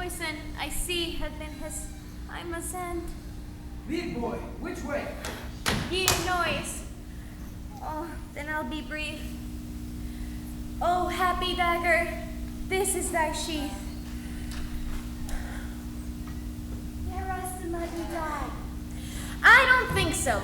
poison I see had been his timeless end. Big boy, which way? Ye noise. Oh, then I'll be brief. Oh, happy dagger, this is thy sheath. There rest and let me die. I don't think so.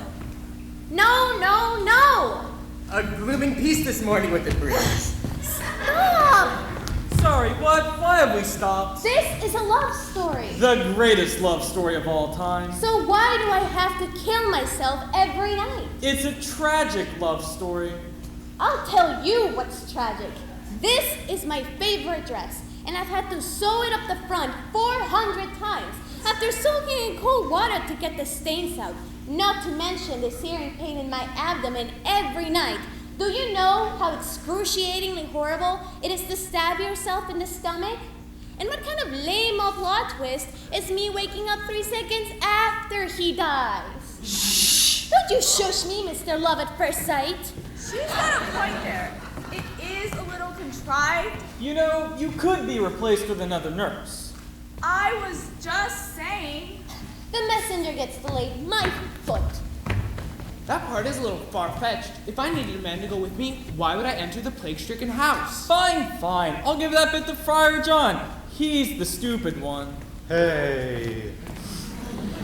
No, no, no! A glooming peace this morning with the breeze. Stop! Sorry, what? Why have we stopped? This is a love story. The greatest love story of all time. So why do I have to kill myself every night? It's a tragic love story. I'll tell you what's tragic. This is my favorite dress, and I've had to sew it up the front 400 times after soaking in cold water to get the stains out, not to mention the searing pain in my abdomen every night. Do you know how excruciatingly horrible it is to stab yourself in the stomach? And what kind of lame plot twist is me waking up 3 seconds after he dies? Shh! Don't you shush me, Mr. Love at First Sight. She's got a point there. It is a little contrived. You know, you could be replaced with another nurse. I was just saying. The messenger gets delayed. My foot. That part is a little far-fetched. If I needed a man to go with me, why would I enter the plague-stricken house? Fine, fine. I'll give that bit to Friar John. He's the stupid one. Hey.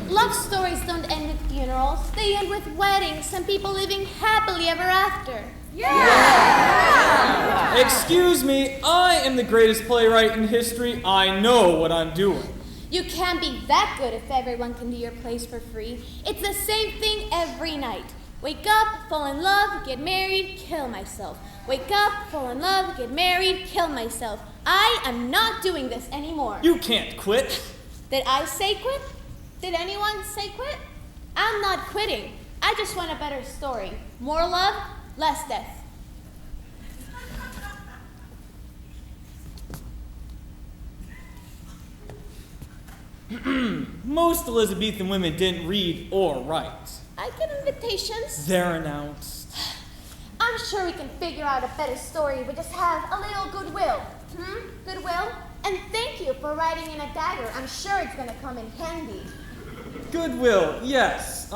Love stories don't end with funerals. They end with weddings and people living happily ever after. Yeah! Excuse me, I am the greatest playwright in history. I know what I'm doing. You can't be that good if everyone can do your plays for free. It's the same thing every night. Wake up, fall in love, get married, kill myself. Wake up, fall in love, get married, kill myself. I am not doing this anymore. You can't quit. Did I say quit? Did anyone say quit? I'm not quitting. I just want a better story. More love, less death. Most Elizabethan women didn't read or write. I get invitations. They're announced. I'm sure we can figure out a better story. We just have a little goodwill. Goodwill? And thank you for writing in a dagger. I'm sure it's going to come in handy. Goodwill, yes.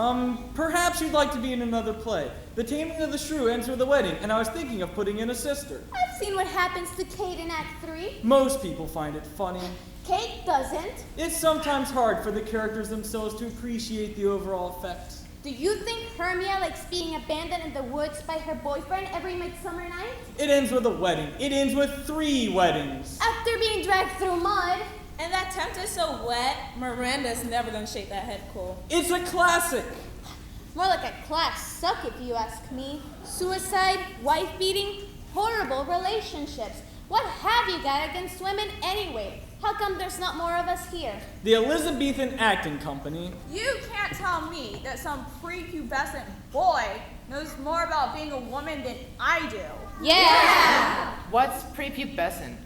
Perhaps you'd like to be in another play. The Taming of the Shrew ends with a wedding, and I was thinking of putting in a sister. I've seen what happens to Kate in Act 3. Most people find it funny. Kate doesn't. It's sometimes hard for the characters themselves to appreciate the overall effect. Do you think Hermia likes being abandoned in the woods by her boyfriend every midsummer night? It ends with a wedding. It ends with 3 weddings. After being dragged through mud. And that tent is so wet, Miranda's never gonna shake that head cool. It's a classic. More like a class suck if you ask me. Suicide, wife beating, horrible relationships. What have you got against women anyway? How come there's not more of us here? The Elizabethan Acting Company. You can't tell me that some prepubescent boy knows more about being a woman than I do. Yeah! What's prepubescent?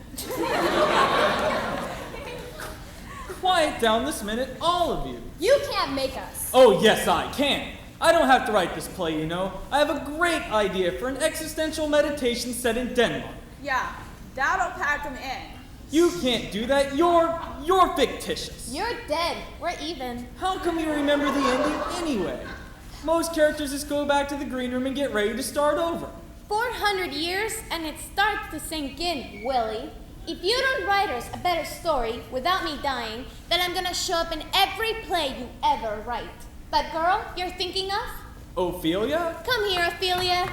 Quiet down this minute, all of you. You can't make us. Oh, yes, I can. I don't have to write this play, you know. I have a great idea for an existential meditation set in Denmark. Yeah, that'll pack them in. You can't do that. You're fictitious. You're dead. We're even. How come you remember the ending anyway? Most characters just go back to the green room and get ready to start over. 400 years and it starts to sink in, Willie. If you don't write us a better story without me dying, then I'm gonna show up in every play you ever write. That girl you're thinking of? Ophelia? Come here, Ophelia.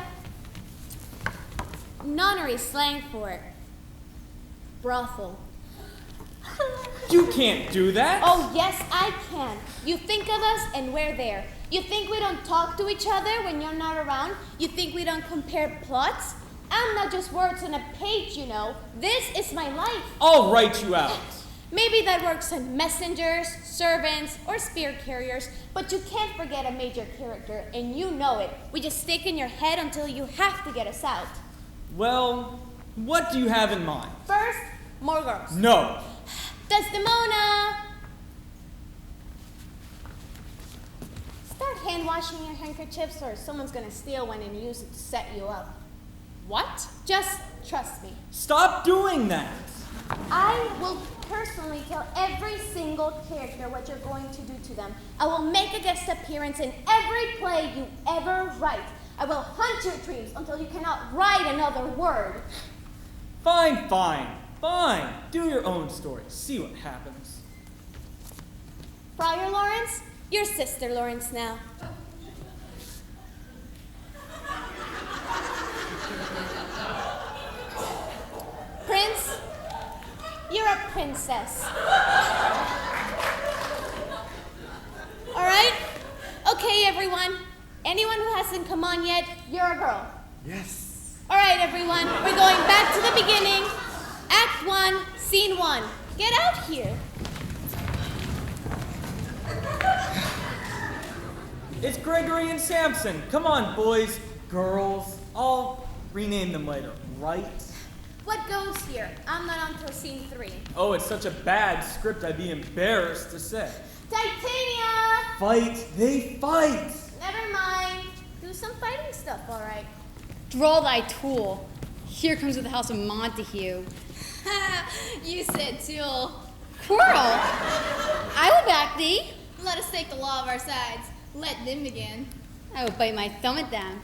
Nunnery slang for it. Brothel. You can't do that. Oh, yes, I can. You think of us and we're there. You think we don't talk to each other when you're not around? You think we don't compare plots? I'm not just words on a page, you know. This is my life. I'll write you out. Maybe that works on messengers, servants, or spear carriers, but you can't forget a major character, and you know it. We just stick in your head until you have to get us out. Well, what do you have in mind? First, more girls. No. Desdemona! Start hand-washing your handkerchiefs or someone's gonna steal one and use it to set you up. What? Just trust me. Stop doing that. I will personally tell every single character what you're going to do to them. I will make a guest appearance in every play you ever write. I will hunt your dreams until you cannot write another word. Fine, fine, fine. Do your own story. See what happens. Friar Lawrence, your sister Lawrence now. Prince, you're a princess. All right? Okay, everyone. Anyone who hasn't come on yet, you're a girl. Yes. All right, everyone. We're going back to the beginning. Act 1, Scene 1. Get out here. It's Gregory and Samson. Come on, boys, girls. I'll rename them later, right? What goes here? I'm not on till Scene 3. Oh, it's such a bad script, I'd be embarrassed to say. Titania! Fight, they fight! Never mind. Do some fighting stuff, all right. Draw thy tool. Here comes the house of Montague. You said tool. Quarrel! I will back thee. Let us take the law of our sides. Let them begin. I will bite my thumb at them.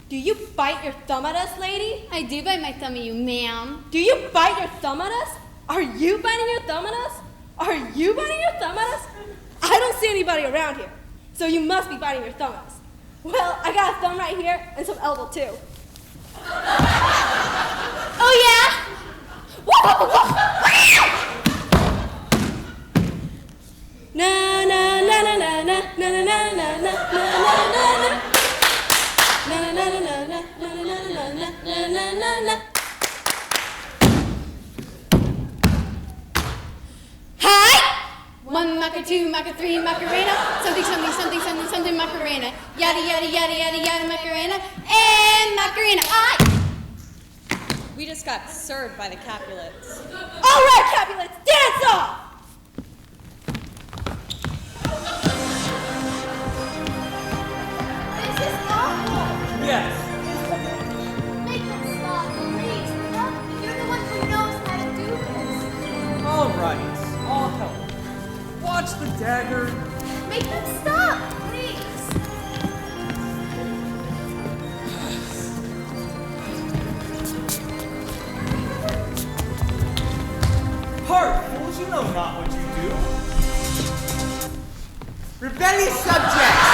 Do you bite your thumb at us, lady? I do bite my thumb at you, ma'am. Do you bite your thumb at us? Are you biting your thumb at us? Are you biting your thumb at us? I don't see anybody around here, so you must be biting your thumb at us. Well, I got a thumb right here and some elbow too. Oh, yeah? Na na na na na na na na na na na na na. Na na na na na na na na na na na. Hi! 1 Maca, 2 Maca, 3 Macarena. Something, something, something, something, something Macarena. Yada, yada, yada, yada, yada Macarena. And Macarena. We just got served by the Capulets. All right, Capulets, dance off! This is awful. Yes. Make them stop, please. Help. You're the one who knows how to do this. All right, I'll help. Watch the dagger. Make them stop, please. Harper, fools, you know not what you do. Rebellious subjects!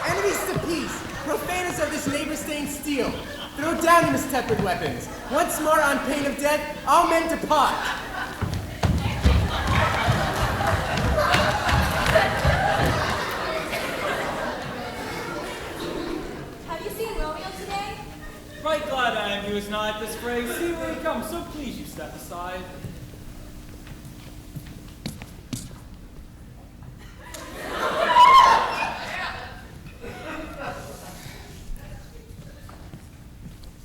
Enemies to peace, profaners of this neighbor-stained steel. Throw down your mistempered weapons. Once more, on pain of death, all men depart. Have you seen Romeo today? Right glad I am he was not at this fray. See where he comes, so please you step aside.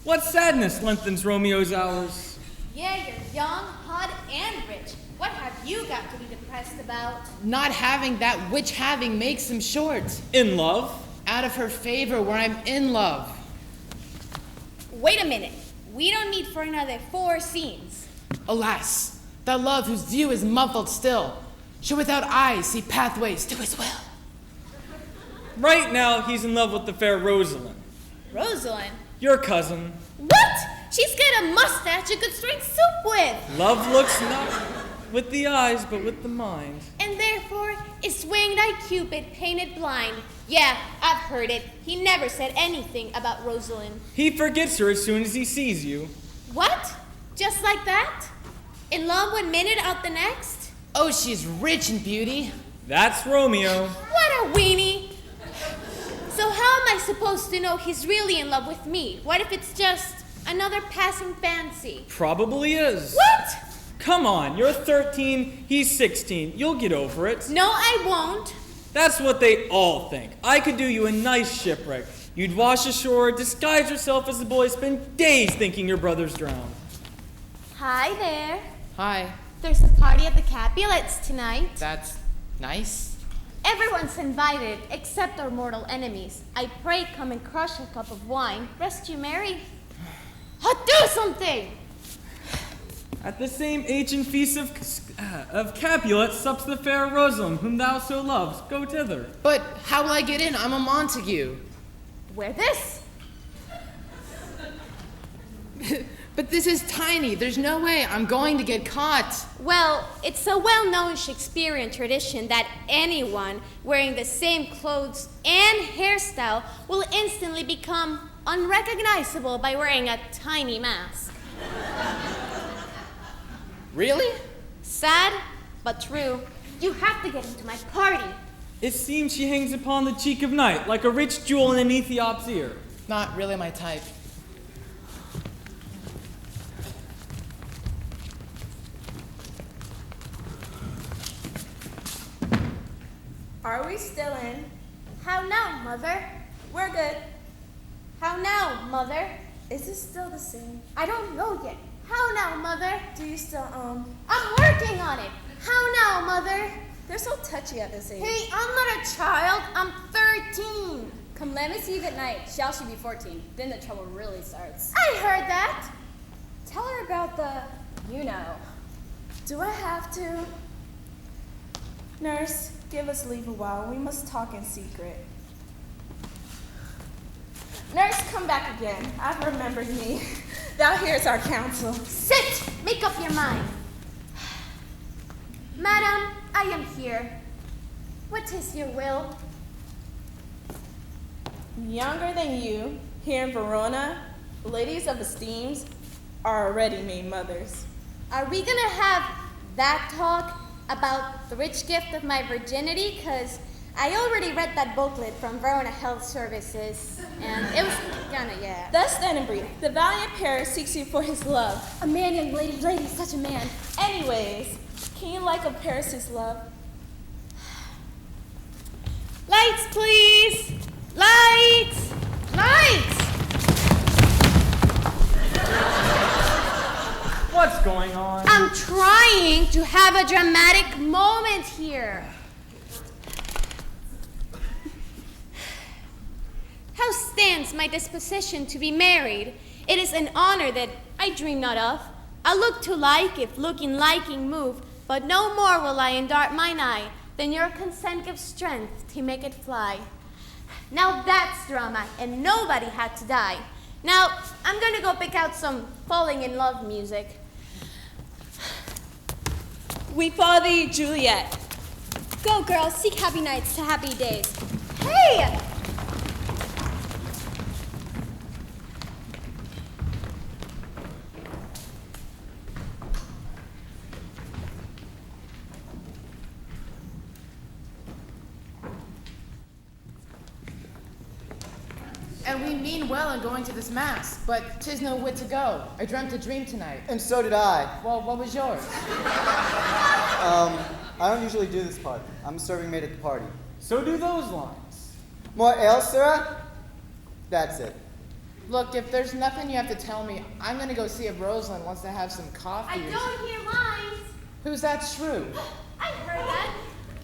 What sadness lengthens Romeo's hours? Yeah, you're young, hot, and rich. What have you got to be depressed about? Not having that which having makes him short. In love? Out of her favor where I'm in love. Wait a minute. We don't need for another 4 scenes. Alas, that love whose view is muffled still, should without eyes see pathways to his will. Right now, he's in love with the fair Rosalind. Rosalind? Your cousin. What? She's got a mustache you could drink soup with. Love looks not with the eyes, but with the mind. And therefore is winged like Cupid, painted blind. Yeah, I've heard it. He never said anything about Rosalind. He forgets her as soon as he sees you. What? Just like that? In love 1 minute, out the next? Oh, she's rich in beauty. That's Romeo. What a weenie! So how am I supposed to know he's really in love with me? What if it's just another passing fancy? Probably is. What? Come on, you're 13, he's 16. You'll get over it. No, I won't. That's what they all think. I could do you a nice shipwreck. You'd wash ashore, disguise yourself as a boy, spend days thinking your brother's drowned. Hi there. Hi, There's a party at the Capulets tonight. that's nice. Everyone's invited, except our mortal enemies. I pray come and crush a cup of wine. Rest you merry. Do something! At the same ancient feast of Capulet sups the fair Rosalind, whom thou so loves. Go thither. But how will I get in? I'm a Montague. Wear this. But this is tiny. There's no way I'm going to get caught. Well, it's a well-known Shakespearean tradition that anyone wearing the same clothes and hairstyle will instantly become unrecognizable by wearing a tiny mask. Really? Sad, but true. You have to get into my party. It seems she hangs upon the cheek of night, like a rich jewel in an Ethiop's ear. Not really my type. Are we still in? How now, Mother? We're good. How now, Mother? Is it still the same? I don't know yet. How now, Mother? Do you still, I'm working on it. How now, Mother? They're so touchy at this age. Hey, I'm not a child. I'm 13. Come let me see you at night. Shall she be 14? Then the trouble really starts. I heard that. Tell her about the, you know. Do I have to? Nurse, give us leave a while. We must talk in secret. Nurse, come back again. I've remembered me. Thou here's our counsel. Sit! Make up your mind. Madam, I am here. What is your will? Younger than you, here in Verona, ladies of esteem are already made mothers. Are we gonna have that talk about the rich gift of my virginity? Because I already read that booklet from Verona Health Services, and it was kinda, yeah. Thus then in brief, the valiant Paris seeks you for his love. A man, young lady, such a man. Anyways, can you like of Paris's love? Lights, please! Lights! Lights! What's going on? I'm trying to have a dramatic moment here. How stands my disposition to be married? It is an honor that I dream not of. I look to like if looking liking move, but no more will I endart mine eye than your consent gives strength to make it fly. Now that's drama, and nobody had to die. Now, I'm gonna go pick out some falling in love music. We follow thee, Juliet. Go, girls, seek happy nights to happy days. Hey! And we mean well in going to this mass, but 'tis no wit to go. I dreamt a dream tonight. And so did I. Well, what was yours? I don't usually do this part. I'm a serving maid at the party. So do those lines. More ale, sirrah? That's it. Look, if there's nothing you have to tell me, I'm gonna go see if Rosalind wants to have some coffee. I don't hear lines. Who's that shrew? I heard that.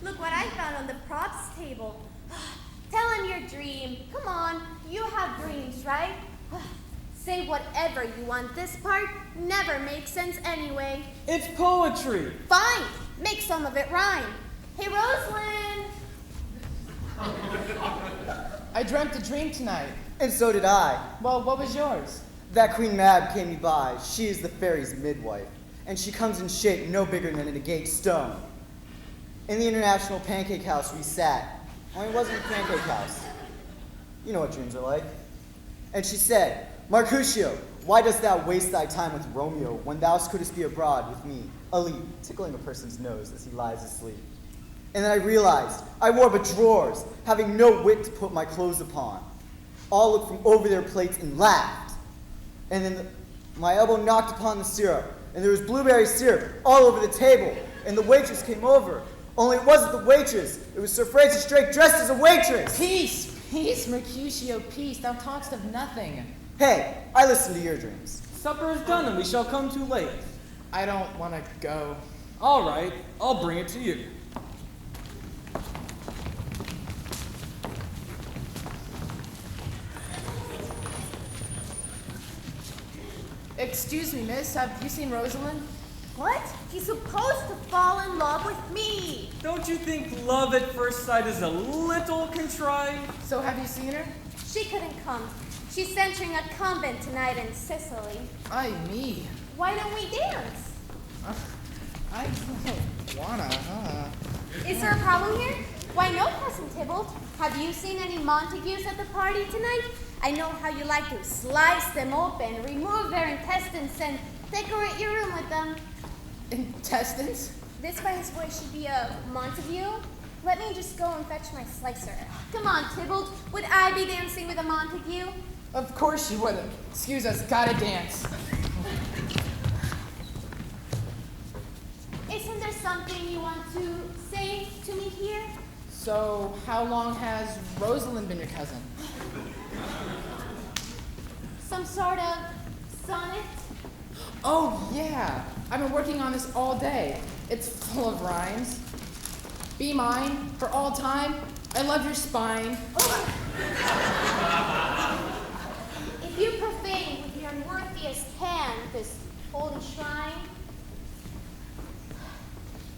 Look what I found on the props table. Tell him your dream. Come on, you have dreams, right? Say whatever you want. This part never makes sense anyway. It's poetry. Fine, make some of it rhyme. Hey, Rosalind. I dreamt a dream tonight. And so did I. Well, what was yours? That Queen Mab came me by. She is the fairy's midwife. And she comes in shape no bigger than an agate stone. In the International Pancake House we sat. Only it wasn't a pancake house. You know what dreams are like. And she said, Mercutio, why dost thou waste thy time with Romeo when thou couldst be abroad with me, Ali, tickling a person's nose as he lies asleep? And then I realized I wore but drawers, having no wit to put my clothes upon. All looked from over their plates and laughed. And then my elbow knocked upon the syrup, and there was blueberry syrup all over the table, and the waitress came over. Only it wasn't the waitress, it was Sir Francis Drake dressed as a waitress. Peace, peace, Mercutio, peace. Thou talkst of nothing. Hey, I listen to your dreams. Supper is done and we shall come too late. I don't want to go. All right, I'll bring it to you. Excuse me, miss, have you seen Rosalind? What? He's supposed to fall in love with me. Don't you think love at first sight is a little contrived? So have you seen her? She couldn't come. She's entering a convent tonight in Sicily. Ay, me. Why don't we dance? I don't wanna, Is there a problem here? Why, no, Cousin Tybalt. Have you seen any Montagues at the party tonight? I know how you like to slice them open, remove their intestines, and decorate your room with them. Intestines? This by his voice should be a Montague. Let me just go and fetch my slicer. Come on, Tybalt. Would I be dancing with a Montague? Of course you wouldn't. Excuse us, gotta dance. Isn't there something you want to say to me here? So, how long has Rosalind been your cousin? Some sort of sonnet? Oh, yeah. I've been working on this all day. It's full of rhymes. Be mine for all time. I love your spine. If you profane with your unworthiest hand this holy shrine,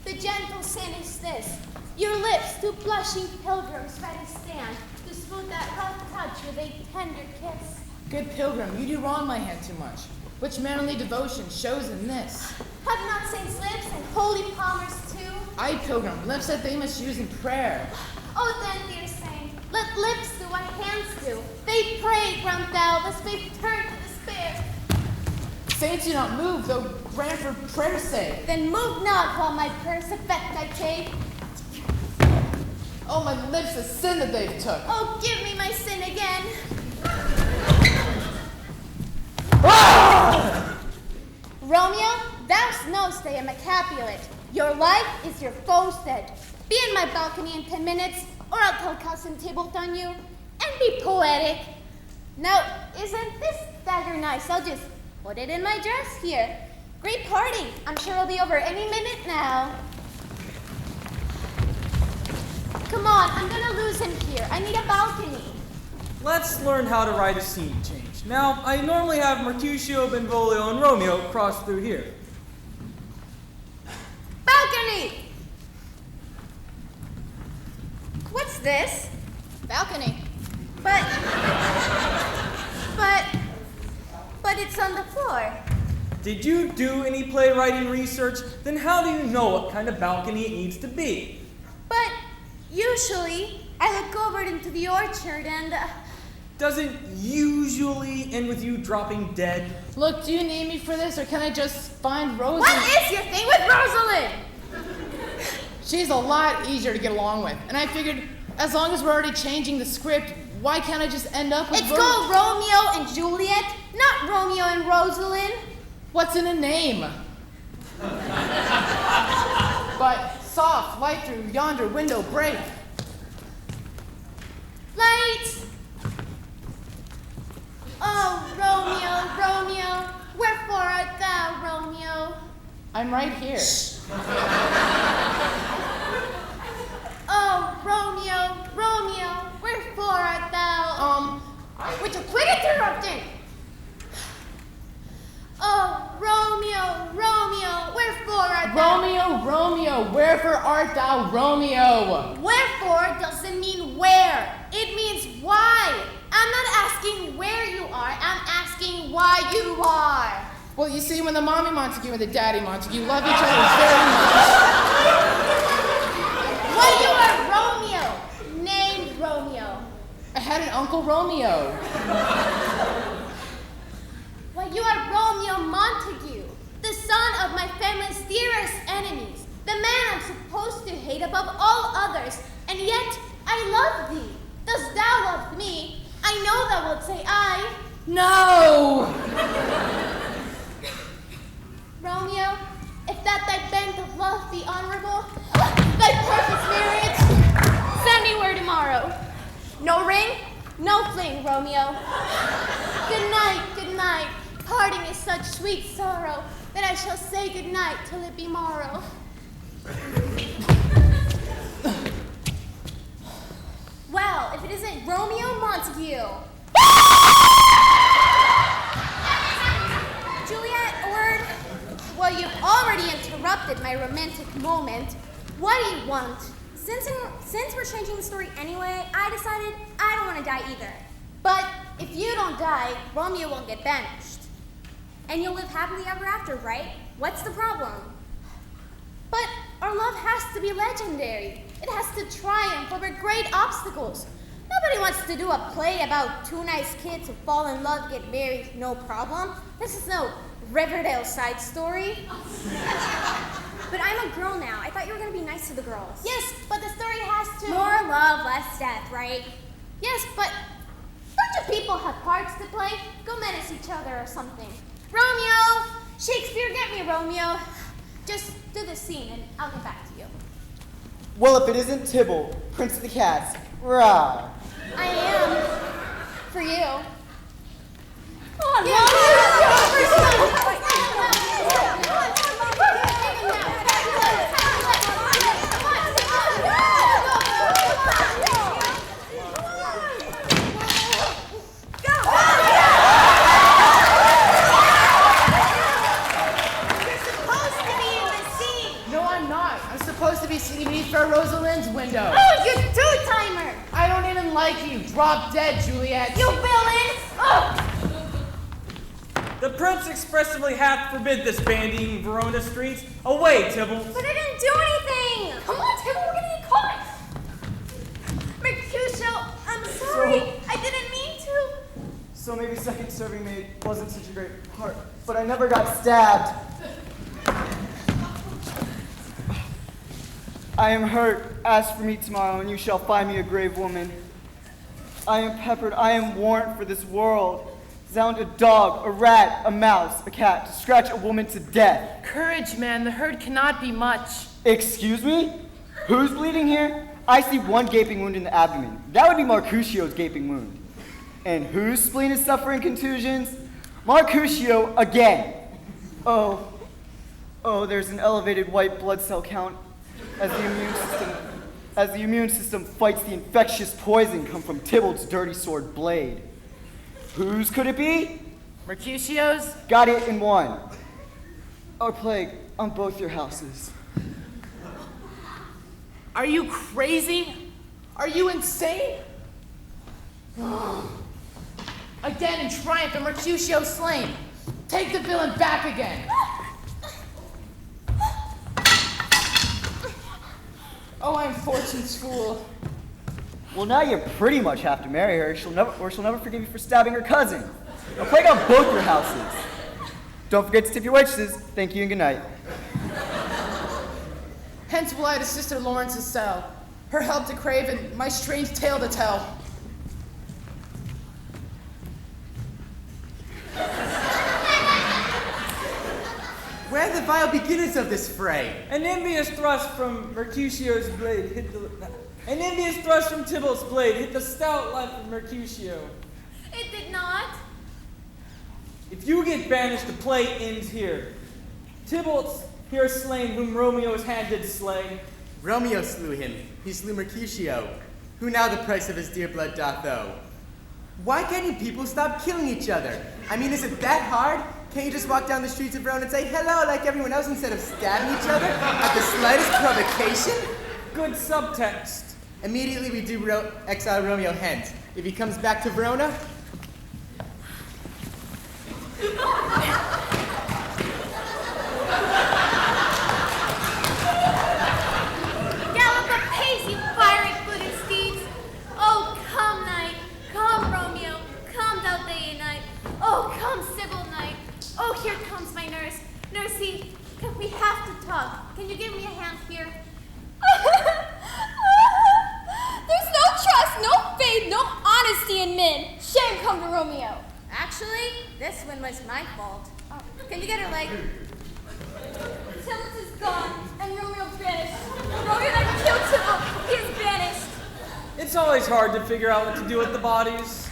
the gentle sin is this: your lips, two blushing pilgrims ready stand to smooth that rough touch with a tender kiss. Good pilgrim, you do wrong my hand too much. Which manly devotion shows in this? Have not saints lips and holy palmers too? I, pilgrim, lips that they must use in prayer. Oh then, dear saint, let lips do what hands do. They pray, grant thou, lest they turn to despair. Saints do not move, though grant for prayer's sake. Then move not while my prayers effect I take. Oh, my lips, the sin that they've took. Oh, give me my sin again. Romeo, thou knowst I am a Capulet. Your life is your foestead. Be in my balcony in 10 minutes, or I'll tell Cousin Tybalt on you, and be poetic. Now, isn't this dagger nice? I'll just put it in my dress here. Great party. I'm sure it'll be over any minute now. Come on, I'm gonna lose him here. I need a balcony. Let's learn how to write a scene change. Now, I normally have Mercutio, Benvolio, and Romeo cross through here. Balcony! What's this? Balcony. But it's on the floor. Did you do any playwriting research? Then how do you know what kind of balcony it needs to be? But usually, I look over into the orchard and... Doesn't usually end with you dropping dead? Look, do you need me for this, or can I just find Rosalind? What is your thing with Rosalind? She's a lot easier to get along with, and I figured as long as we're already changing the script, why can't I just end up with It's called Romeo and Juliet, not Romeo and Rosalind. What's in a name? But soft, light through yonder window break. Light! Oh, Romeo, Romeo, wherefore art thou, Romeo? I'm right here. Oh, Romeo, Romeo, wherefore art thou? Would you quit interrupting? Oh, Romeo, Romeo, wherefore art thou? Romeo, Romeo, wherefore art thou, Romeo? Wherefore doesn't mean where. It means why. I'm not asking where you are. I'm asking why you are. Well, you see, when the mommy Montague and the daddy Montague love each other very much. Why you are Romeo, named Romeo. I had an Uncle Romeo. Why you are Romeo Montague, the son of my family's dearest enemies, the man I'm supposed to hate above all others, and yet I love thee. Dost thou love me? I know thou wilt say I. No! Romeo, if that thy bent of love be honorable, thy purpose merits, send me word tomorrow. No ring, no fling, Romeo. Good night, good night. Parting is such sweet sorrow that I shall say good night till it be morrow. Well, if it isn't Romeo Montague. moment. What do you want? Since we're changing the story anyway, I decided I don't want to die either. But if you don't die, Romeo won't get banished. And you'll live happily ever after, right? What's the problem? But our love has to be legendary. It has to triumph over great obstacles. Nobody wants to do a play about two nice kids who fall in love, get married, no problem. This is no Riverdale side story. But I'm a girl now. I thought you were going to be nice to the girls. Yes, but the story has to... More love, less death, right? Yes, but don't you people have parts to play? Go menace each other or something. Romeo! Shakespeare, get me Romeo. Just do the scene and I'll get back to you. Well, if it isn't Tybalt, Prince of the Cats, rah. I am. For you. Rosalind's window. Oh, you two-timer! I don't even like you. Drop dead, Juliet. You villain! Oh. The prince expressively hath forbid this bandying Verona streets. Away, Tybalt. But I didn't do anything! Come on, Tybalt, we're gonna get caught! Mercutio, I'm sorry. I didn't mean to. So maybe second serving maid wasn't such a great part, but I never got stabbed. I am hurt. Ask for me tomorrow, and you shall find me a grave woman. I am peppered. I am worn for this world. Zound a dog, a rat, a mouse, a cat, to scratch a woman to death. Courage, man. The hurt cannot be much. Excuse me? Who's bleeding here? I see one gaping wound in the abdomen. That would be Mercutio's gaping wound. And whose spleen is suffering contusions? Mercutio again. Oh, there's an elevated white blood cell count. As the immune system fights the infectious poison come from Tybalt's dirty sword blade. Whose could it be? Mercutio's? Got it in one. Our plague on both your houses. Are you crazy? Are you insane? Again in triumph, and Mercutio slain. Take the villain back again. Oh, I'm Fortune's fool. Well, now you pretty much have to marry her. She'll never forgive you for stabbing her cousin. A plague on both your houses. Don't forget to tip your waitresses. Thank you and good night. Hence will I to Sister Lawrence's cell, her help to crave and my strange tale to tell. Where are the vile beginnings of this fray? An envious thrust from Mercutio's blade hit the... An envious thrust from Tybalt's blade hit the stout life of Mercutio. It did not. If you get banished, the play ends here. Tybalt's here slain, whom Romeo's hand did slay. Romeo slew him. He slew Mercutio. Who now the price of his dear blood doth owe? Why can't you people stop killing each other? I mean, is it that hard? Can't you just walk down the streets of Verona and say hello like everyone else instead of stabbing each other at the slightest provocation? Good subtext. Immediately we do exile Romeo hence. If he comes back to Verona... Gallop apace, you fiery-footed steeds! Oh, come night, come Romeo, come thou day and night. Oh, come Sybil night. Oh, here comes my nurse. Nursey, we have to talk. Can you give me a hand here? There's no trust, no faith, no honesty in men. Shame come to Romeo. Actually, this one was my fault. Oh, can you get her leg? Tybalt is gone, and Romeo banished. Romeo that killed Tybalt, he is banished. It's always hard to figure out what to do with the bodies.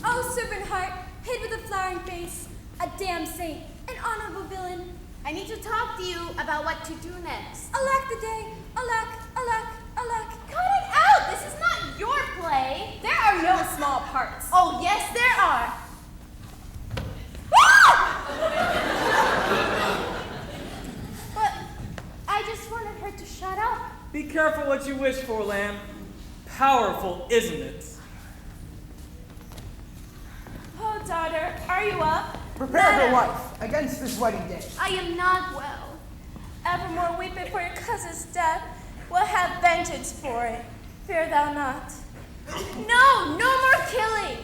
Oh, serpent heart, hid with a flowering face, a damned saint, an honorable villain. I need to talk to you about what to do next. Alack the day, alack, alack, alack. Cut it out! This is not your play. There are no small parts. Oh, yes, there are. But I just wanted her careful what you wish for, lamb. Powerful, isn't it? Oh, daughter, are you up? Prepare her wife against this wedding day. I am not well. Evermore weeping for your cousin's death will have vengeance for it. Fear thou not. No, no more killing.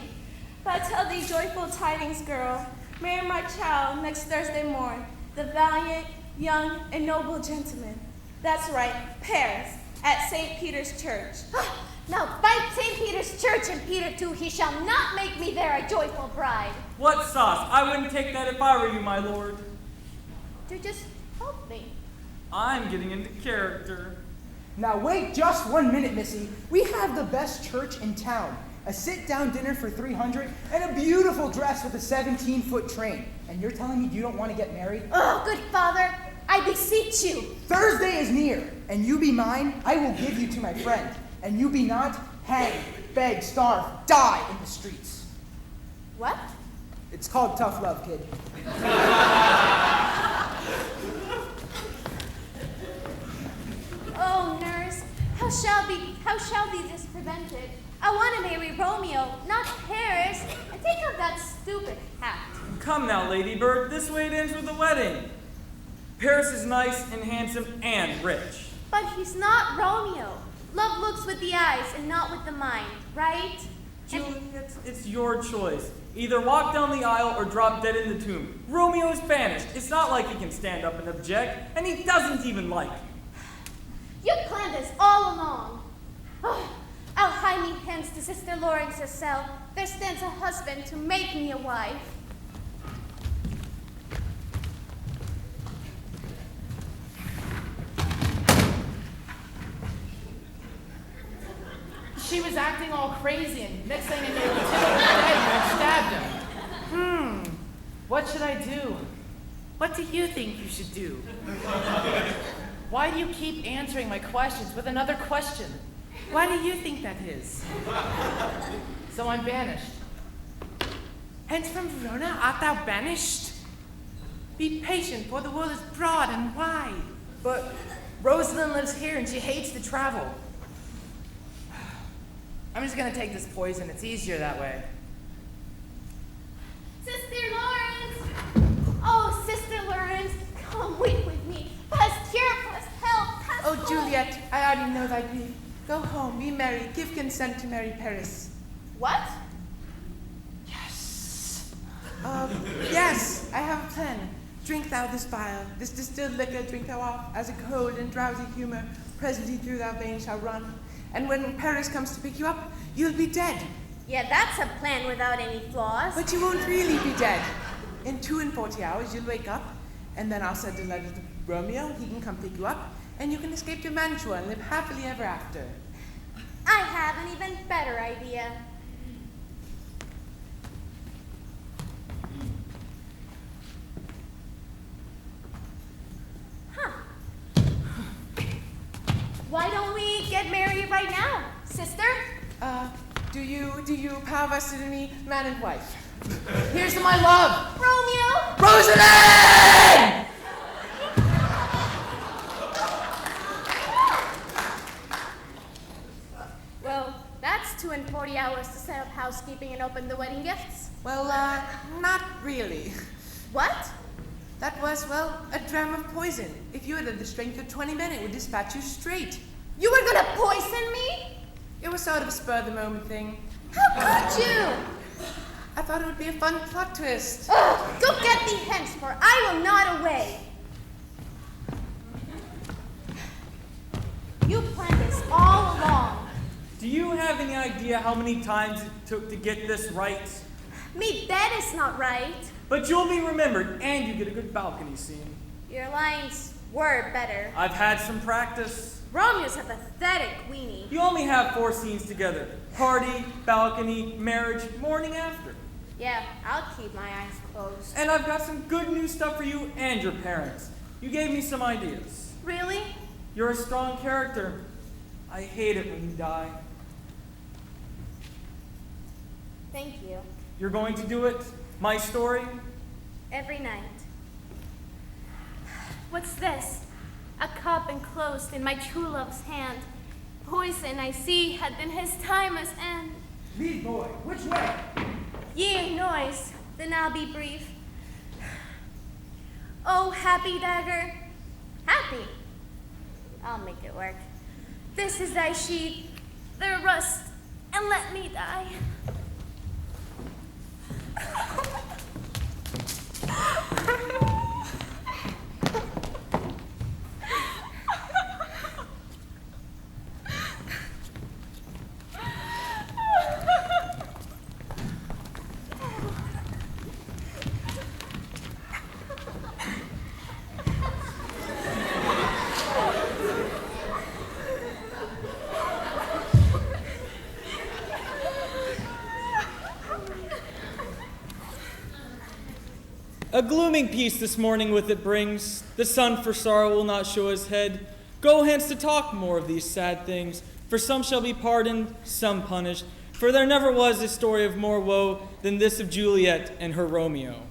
But tell thee joyful tidings, girl. Marry my child next Thursday morn, the valiant, young, and noble gentleman. That's right, Paris, at St. Peter's Church. Now fight St. Peter's Church and Peter too. He shall not make me there a joyful bride. What sauce? I wouldn't take that if I were you, my lord. Do just help me. I'm getting into character. Now wait just 1 minute, Missy. We have the best church in town. A sit-down dinner for 300 and a beautiful dress with a 17-foot train. And you're telling me you don't want to get married? Oh, good father, I beseech you. Thursday is near, and you be mine, I will give you to my friend. And you be not, hang, beg, starve, die in the streets. What? It's called tough love, kid. Oh, nurse, how shall be this prevented? I want to marry Romeo, not Paris, and take off that stupid hat. Come now, Ladybird. This way it ends with the wedding. Paris is nice and handsome and rich. But he's not Romeo. Love looks with the eyes and not with the mind, right? Juliet, it's your choice. Either walk down the aisle or drop dead in the tomb. Romeo is banished. It's not like he can stand up and object, and he doesn't even like you. You planned this all along. Oh, I'll hie me hence to Sister Lawrence's cell. There stands a husband to make me a wife. She was acting all crazy, and next thing I knew, he took him dead and stabbed him. What should I do? What do you think you should do? Why do you keep answering my questions with another question? Why do you think that is? So I'm banished. Hence from Verona art thou banished? Be patient, for the world is broad and wide. But Rosalind lives here and she hates to travel. I'm just gonna take this poison. It's easier that way. Sister Lawrence! Oh, Sister Lawrence, come weep with me. Past cure, past help, past Oh, hope. Juliet, I already know thy grief. Go home, be merry, give consent to marry Paris. What? Yes. Yes, I have a plan. Drink thou this vial, this distilled liquor, drink thou off, as a cold and drowsy humor presently through thy veins shall run. And when Paris comes to pick you up, you'll be dead. Yeah, that's a plan without any flaws. But you won't really be dead. In 42 hours, you'll wake up, and then I'll send a letter to Romeo. He can come pick you up, and you can escape to Mantua and live happily ever after. I have an even better idea. Huh. Why don't we get married right now, sister? Do you power-vested in me, man and wife? Here's to my love! Romeo? Rosalind! Well, that's 2 and 40 hours to set up housekeeping and open the wedding gifts. Well, not really. What? That was, well, a dram of poison. If you had the strength of 20 men, it would dispatch you straight. You were gonna poison me? It was sort of a spur-of-the-moment thing. How could you? I thought it would be a fun plot twist. Ugh, go get thee hence, for I will not away. You planned this all along. Do you have any idea how many times it took to get this right? Me dead is not right. But you'll be remembered, and you get a good balcony scene. Your lines were better. I've had some practice. Romeo's a pathetic weenie. You only have 4 scenes together. Party, balcony, marriage, morning after. Yeah, I'll keep my eyes closed. And I've got some good new stuff for you and your parents. You gave me some ideas. Really? You're a strong character. I hate it when you die. Thank you. You're going to do it? My story? Every night. What's this? a cup enclosed in my true love's hand. Poison, I see, had been his timeless end. Lead boy, which way? Ye noise, then I'll be brief. Oh, happy dagger, happy. I'll make it work. This is thy sheath, their rust, and let me die. A glooming peace this morning with it brings. The sun for sorrow will not show his head. Go hence to talk more of these sad things. For some shall be pardoned, some punished. For there never was a story of more woe than this of Juliet and her Romeo.